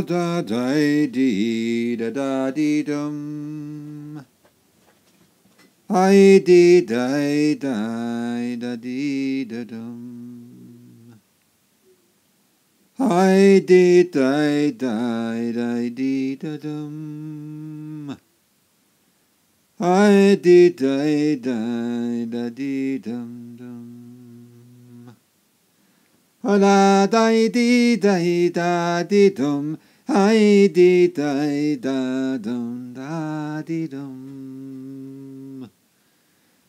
da da dee da da dee dum. I dee da da dee da dum. I dee da da dee da dum. I dee da dee dum dum. La da dee da dee dum. I dee da dum da dee dum.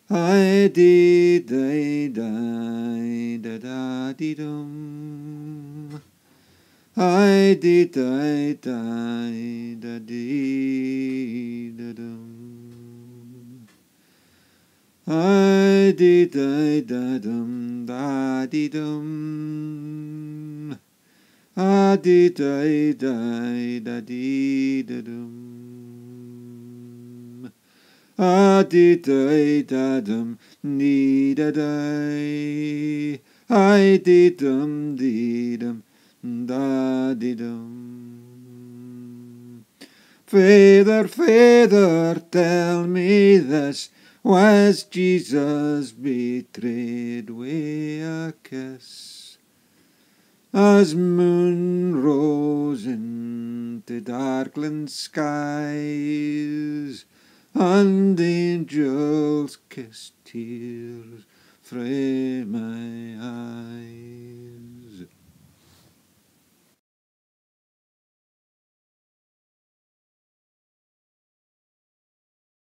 I dee da da dee dum. I dee da da dee da dum. I dee da dum da dee dum. I dee da dee da dum. I dee da dum dee da da. I dee dum da dee dum. Father, Father, tell me this. Was Jesus betrayed with a kiss? As moon rose into darkling skies, and angels kissed tears from my eyes.